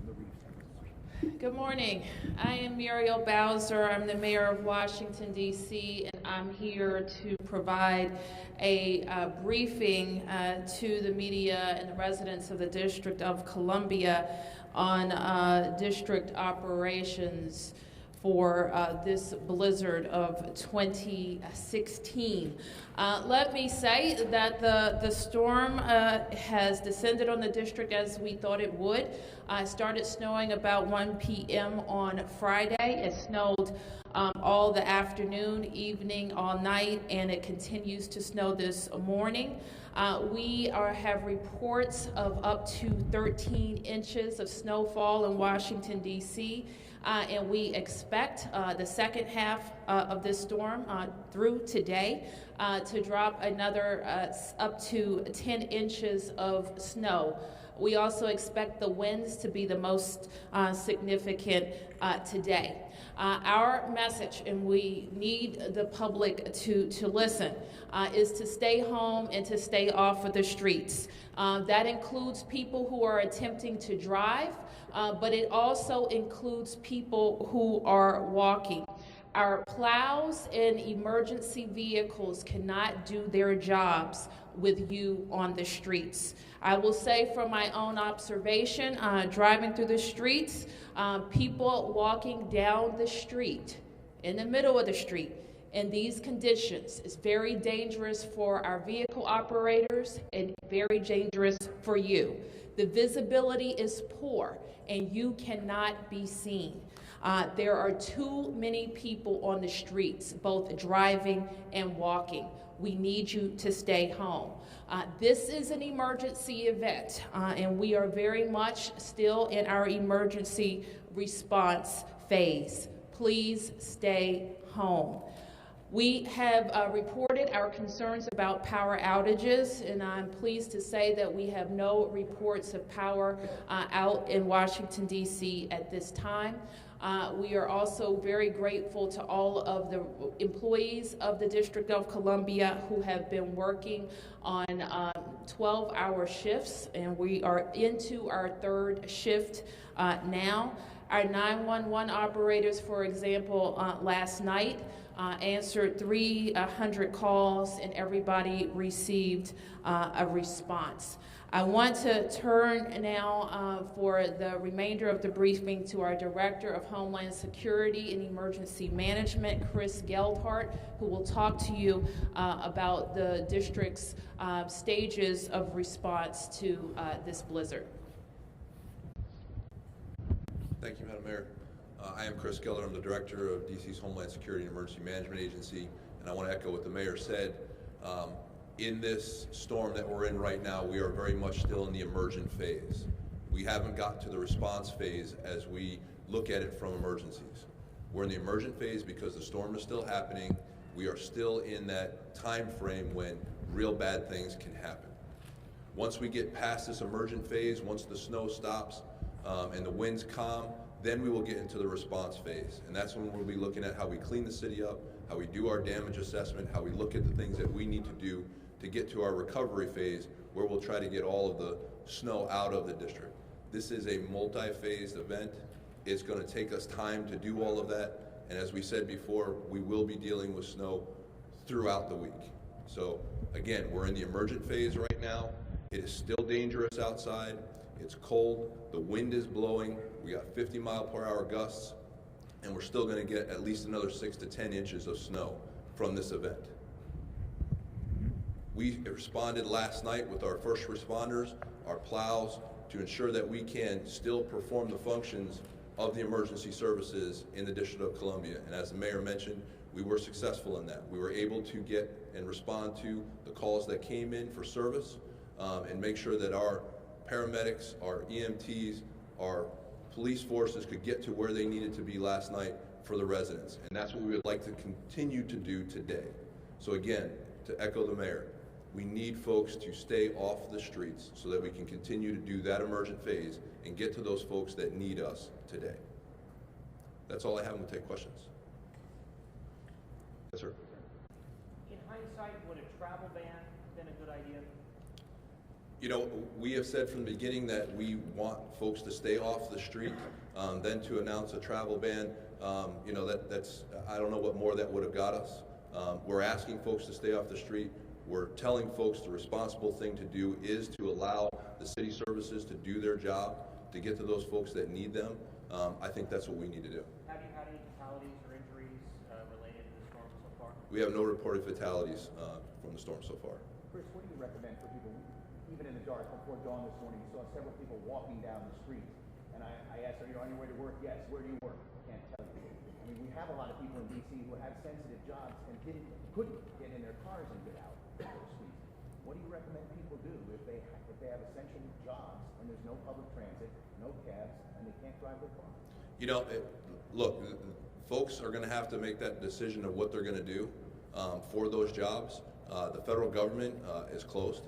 the Reeves. Good morning. I am Muriel Bowser. I'm the mayor of Washington, D.C., and I'm here to provide a briefing to the media and the residents of the District of Columbia on district operations for this blizzard of 2016. Let me say that the storm has descended on the district as we thought it would. It started snowing about 1 p.m. on Friday. It snowed all the afternoon, evening, all night, and it continues to snow this morning. We have reports of up to 13 inches of snowfall in Washington, D.C., and we expect the second half of this storm through today to drop another up to 10 inches of snow. We also expect the winds to be the most significant today. Our message, and we need the public to listen, is to stay home and to stay off of the streets. That includes people who are attempting to drive, but it also includes people who are walking. Our plows and emergency vehicles cannot do their jobs with you on the streets. I will say from my own observation, driving through the streets, people walking down the street, in the middle of the street, in these conditions is very dangerous for our vehicle operators and very dangerous for you. The visibility is poor and you cannot be seen. There are too many people on the streets, both driving and walking. We need you to stay home. This is an emergency event, and we are very much still in our emergency response phase. Please stay home. We have reported our concerns about power outages, and I'm pleased to say that we have no reports of power out in Washington, D.C. at this time. We are also very grateful to all of the employees of the District of Columbia who have been working on 12-hour shifts, and we are into our third shift now. Our 911 operators, for example, last night answered 300 calls and everybody received a response. I want to turn now for the remainder of the briefing to our Director of Homeland Security and Emergency Management, Chris Geldhart, who will talk to you about the district's stages of response to this blizzard. Thank you, Madam Mayor. I am Chris Geldhart. I'm the Director of DC's Homeland Security and Emergency Management Agency, and I want to echo what the Mayor said. In this storm that we're in right now, we are very much still in the emergent phase. We haven't got to the response phase as we look at it from emergencies. We're in the emergent phase because the storm is still happening. We are still in that time frame when real bad things can happen. Once we get past this emergent phase, once the snow stops and the winds calm, then we will get into the response phase. And that's when we'll be looking at how we clean the city up, how we do our damage assessment, how we look at the things that we need to do to get to our recovery phase, where we'll try to get all of the snow out of the district. This is a multi-phased event. It's going to take us time to do all of that. And as we said before, we will be dealing with snow throughout the week. So again, we're in the emergent phase right now. It is still dangerous outside. It's cold. The wind is blowing. We got 50-mile-per-hour gusts, and we're still going to get at least another 6 to 10 inches of snow from this event. We responded last night with our first responders, our plows, to ensure that we can still perform the functions of the emergency services in the District of Columbia. And as the Mayor mentioned, we were successful in that. We were able to get and respond to the calls that came in for service and make sure that our paramedics, our EMTs, our police forces could get to where they needed to be last night for the residents. And that's what we would like to continue to do today. So again, to echo the Mayor, we need folks to stay off the streets so that we can continue to do that emergent phase and get to those folks that need us today. That's all I have, and we'll take questions. Yes, sir. In hindsight, would a travel ban been a good idea? You know, we have said from the beginning that we want folks to stay off the street, then to announce a travel ban, you know, that's, I don't know what more that would have got us. We're asking folks to stay off the street. We're telling folks the responsible thing to do is to allow the city services to do their job, to get to those folks that need them. I think that's what we need to do. Have you had any fatalities or injuries related to the storm so far? We have no reported fatalities from the storm so far. Chris, what do you recommend for people, even in the dark, before dawn this morning, you saw several people walking down the street, and I asked her, you know, on your way to work? Yes. Where do you work? I can't tell you. I mean, we have a lot of people in D.C. who have sensitive jobs and couldn't get in their cars and get out of those streets. What do you recommend people do if they have essential jobs and there's no public transit, no cabs, and they can't drive their car? You know, look, folks are going to have to make that decision of what they're going to do for those jobs. The federal government is closed,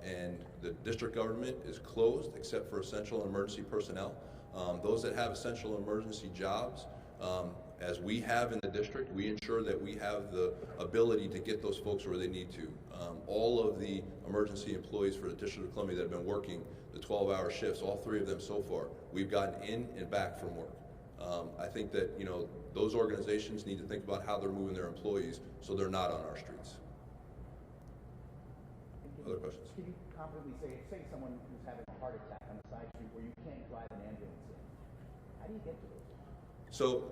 and the district government is closed except for essential and emergency personnel. Those that have essential and emergency jobs, as we have in the district, we ensure that we have the ability to get those folks where they need to. All of the emergency employees for the District of Columbia that have been working the 12-hour shifts, all 3 of them so far, we've gotten in and back from work. I think that, you know, those organizations need to think about how they're moving their employees so they're not on our streets. Other questions? Can you confidently say someone who's having a heart attack on a side street where you can't drive an ambulance in? How do you get to those people? So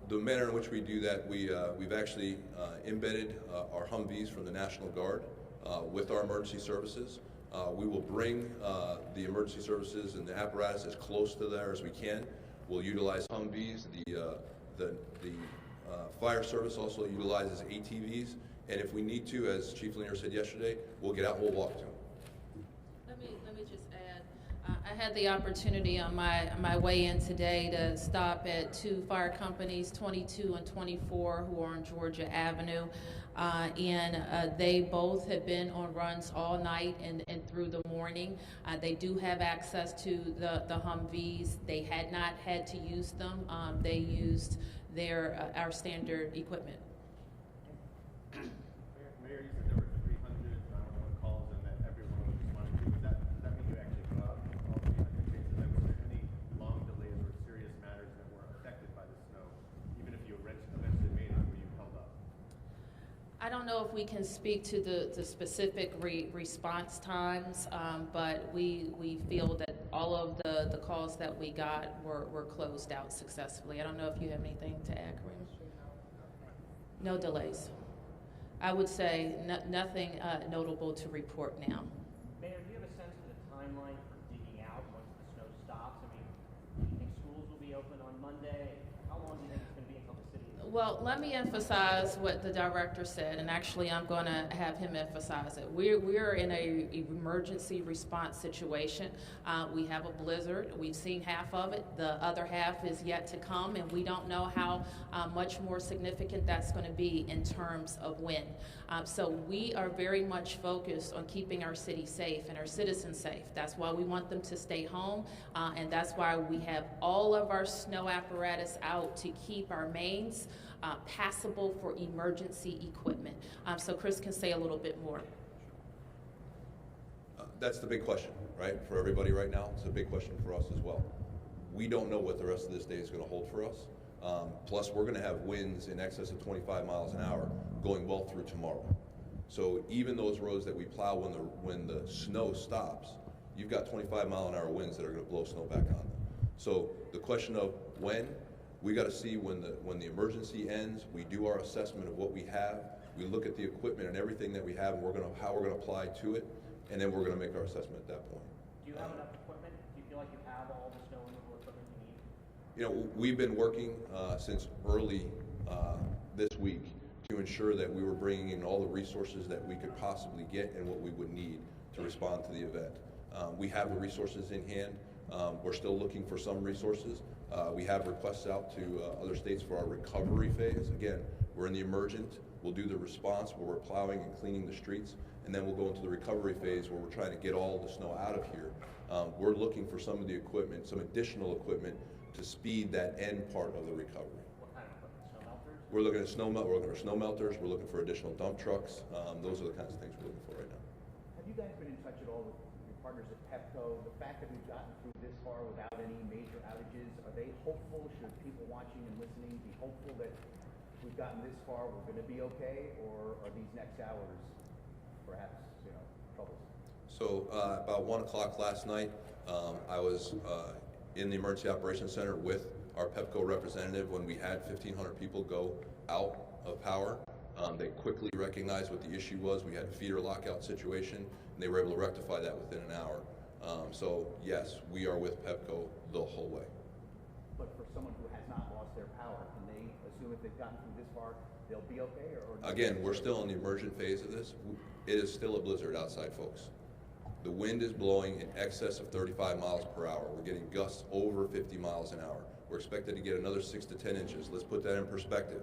the manner in which we do that, we've actually embedded our Humvees from the National Guard with our emergency services. We will bring the emergency services and the apparatus as close to there as we can. We'll utilize Humvees. The fire service also utilizes ATVs. And if we need to, as Chief Lanier said yesterday, we'll get out and we'll walk to them. Let me just add, I had the opportunity on my way in today to stop at 2 fire companies, 22 and 24, who are on Georgia Avenue. And they both have been on runs all night and through the morning. They do have access to the Humvees. They had not had to use them. They used our standard equipment. Mayor, you said there were 300 911 calls and that everyone was responding to. Does that mean you actually go out and all 300 cases? And were there any long delays or serious matters that were affected by the snow? Even if you eventually made it, were you held up? I don't know if we can speak to the specific response times, but we feel that all of the calls that we got were closed out successfully. I don't know if you have anything to add, Kareem? No delays. I would say nothing notable to report now. Mayor, do you have a sense of the timeline for digging out once the snow stops? I mean, do you think schools will be open on Monday? How long do you think it's going to be until the city is open? Well, let me emphasize what the director said, and actually I'm going to have him emphasize it. We're in an emergency response situation. We have a blizzard. We've seen half of it. The other half is yet to come, and we don't know how much more significant that's going to be in terms of wind. So we are very much focused on keeping our city safe and our citizens safe. That's why we want them to stay home, and that's why we have all of our snow apparatus out to keep our mains passable for emergency equipment. So Chris can say a little bit more. That's the big question, right, for everybody right now. It's a big question for us as well. We don't know what the rest of this day is going to hold for us. Plus, we're going to have winds in excess of 25 miles an hour going well through tomorrow. So even those roads that we plow when the snow stops, you've got 25-mile-an-hour winds that are going to blow snow back on them. So the question of when, we got to see when the emergency ends. We do our assessment of what we have. We look at the equipment and everything that we have, and how we're going to apply to it, and then we're going to make our assessment at that point. Do you have enough equipment? Do you feel like you have all the snow removal equipment you need? You know, we've been working since early this week to ensure that we were bringing in all the resources that we could possibly get and what we would need to respond to the event. We have the resources in hand. We're still looking for some resources. We have requests out to other states for our recovery phase. Again, we're in the emergent. We'll do the response where we're plowing and cleaning the streets, and then we'll go into the recovery phase where we're trying to get all the snow out of here. We're looking for some of the equipment, some additional equipment to speed that end part of the recovery. What kind of equipment? Snow melters? We're looking at we're looking for snow melters. We're looking for additional dump trucks. Those are the kinds of things we're looking for right now. Have you guys been in touch at all with your partners at Pepco, the fact that we've gotten through this far without any major outages, are they hopeful? Should people watching and listening be hopeful that if we've gotten this far, we're going to be okay, or are these next hours perhaps, troublesome? So about 1 o'clock last night, I was in the Emergency Operations Center with our Pepco representative when we had 1,500 people go out of power. They quickly recognized what the issue was. We had a feeder lockout situation, and they were able to rectify that within an hour. So yes, we are with Pepco the whole way. But for someone who has not lost their power, can they assume if they've gotten through this far, they'll be okay? Or Again, we're still in the emergent phase of this. It is still a blizzard outside, folks. The wind is blowing in excess of 35 miles per hour. We're getting gusts over 50 miles an hour. We're expected to get another 6 to 10 inches. Let's put that in perspective.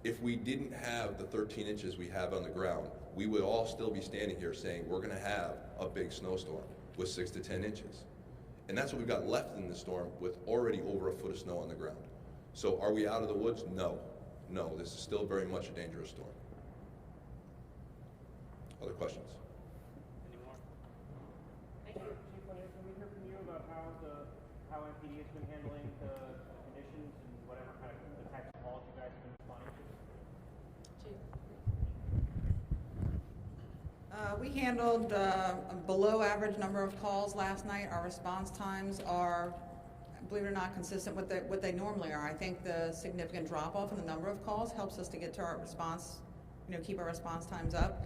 If we didn't have the 13 inches we have on the ground, we would all still be standing here saying we're going to have a big snowstorm with 6 to 10 inches. And that's what we've got left in the storm with already over a foot of snow on the ground. So are we out of the woods? No. No, this is still very much a dangerous storm. Other questions? Any more? Thank you. Chief, can we hear from you about how MPD has been handling the conditions and whatever kind of the types of calls you guys have been responding to? We handled a below average number of calls last night. Our response times are, believe it or not, consistent with what they normally are. I think the significant drop off in the number of calls helps us to get to our response, keep our response times up.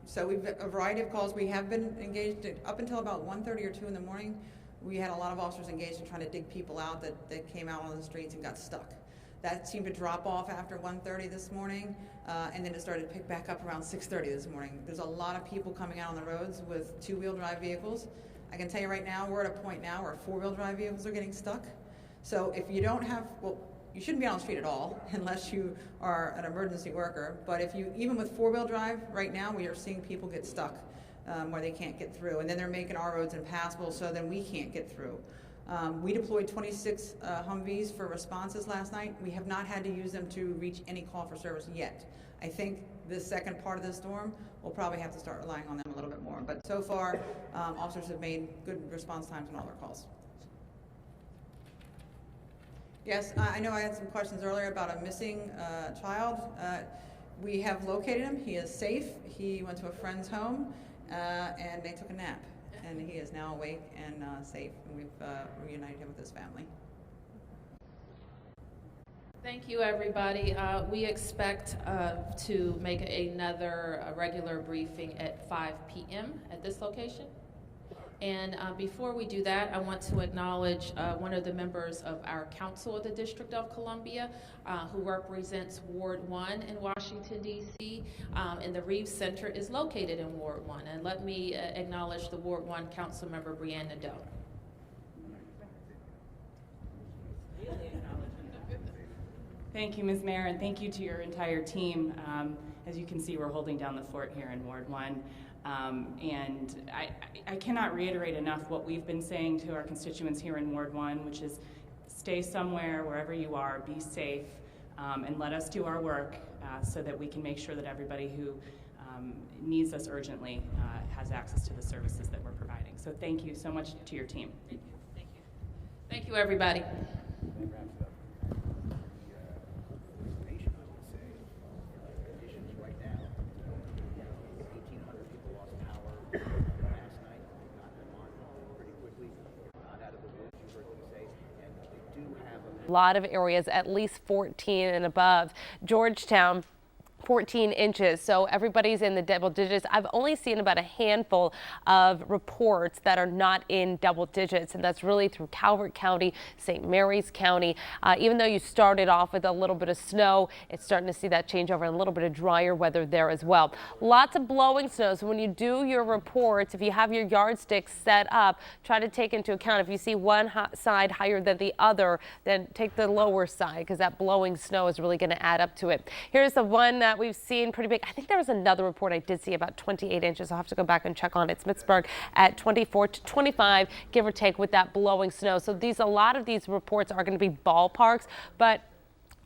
So we've a variety of calls. We have been engaged up until about 1:30 or 2 in the morning. We had a lot of officers engaged in trying to dig people out that came out on the streets and got stuck. That seemed to drop off after 1:30 this morning, and then it started to pick back up around 6:30 this morning. There's a lot of people coming out on the roads with two-wheel drive vehicles. I can tell you right now, we're at a point now where four-wheel drive vehicles are getting stuck. So if you don't have, you shouldn't be on the street at all unless you are an emergency worker. But even with four-wheel drive, right now we are seeing people get stuck where they can't get through. And then they're making our roads impassable, so then we can't get through. We deployed 26 Humvees for responses last night. We have not had to use them to reach any call for service yet. I think the second part of the storm, we'll probably have to start relying on them a little bit more. But so far, officers have made good response times on all their calls. Yes, I know I had some questions earlier about a missing child. We have located him. He is safe. He went to a friend's home and they took a nap. And he is now awake and safe, and we've reunited him with his family. Thank you, everybody. We expect to make another regular briefing at 5 p.m. at this location. And before we do that, I want to acknowledge one of the members of our council of the District of Columbia who represents Ward 1 in Washington, D.C. And the Reeves Center is located in Ward 1. And let me acknowledge the Ward 1 council member, Brianna Nadeau. Thank you, Ms. Mayor, and thank you to your entire team. As you can see, we're holding down the fort here in Ward 1. And I cannot reiterate enough what we've been saying to our constituents here in Ward 1, which is stay somewhere, wherever you are, be safe, and let us do our work so that we can make sure that everybody who needs us urgently has access to the services that we're providing. So thank you so much to your team. Thank you. Thank you. Thank you, everybody. A lot of areas at least 14 and above. Georgetown, 14 inches, so everybody's in the double digits. I've only seen about a handful of reports that are not in double digits, and that's really through Calvert County, St. Mary's County. Even though you started off with a little bit of snow, it's starting to see that change over and a little bit of drier weather there as well. Lots of blowing snow, so when you do your reports, if you have your yardsticks set up, try to take into account if you see one side higher than the other, then take the lower side, because that blowing snow is really going to add up to it. Here's the one that we've seen pretty big. I think there was another report I did see about 28 inches. I'll have to go back and check on it. Smithsburg at 24 to 25, give or take, with that blowing snow. So a lot of these reports are going to be ballparks, but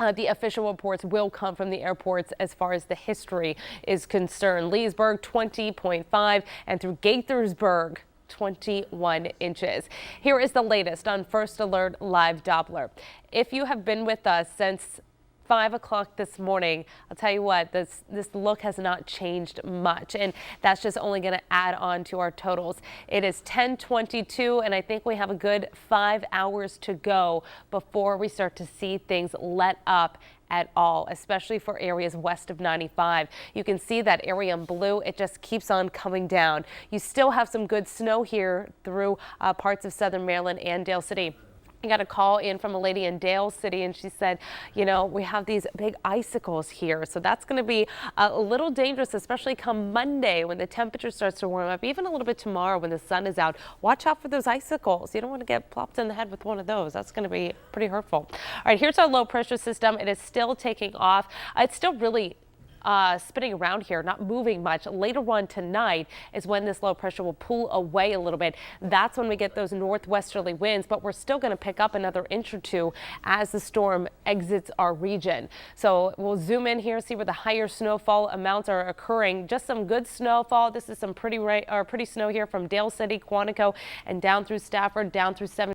The official reports will come from the airports as far as the history is concerned. Leesburg 20.5 and through Gaithersburg 21 inches. Here is the latest on First Alert Live Doppler. If you have been with us since 5 o'clock this morning, I'll tell you what, this look has not changed much, and that's just only going to add on to our totals. It is 10:22, and I think we have a good 5 hours to go before we start to see things let up at all, especially for areas west of 95. You can see that area in blue. It just keeps on coming down. You still have some good snow here through parts of southern Maryland and Dale City. I got a call in from a lady in Dale City, and she said, you know, we have these big icicles here. So that's going to be a little dangerous, especially come Monday when the temperature starts to warm up, even a little bit tomorrow when the sun is out. Watch out for those icicles. You don't want to get plopped in the head with one of those. That's going to be pretty hurtful. All right, here's our low pressure system. It is still taking off. It's still really spinning around here, not moving much. Later on tonight is when this low pressure will pull away a little bit. That's when we get those northwesterly winds, but we're still going to pick up another inch or two as the storm exits our region. So we'll zoom in here, see where the higher snowfall amounts are occurring. Just some good snowfall. This is some pretty snow here from Dale City, Quantico, and down through Stafford, down through 7.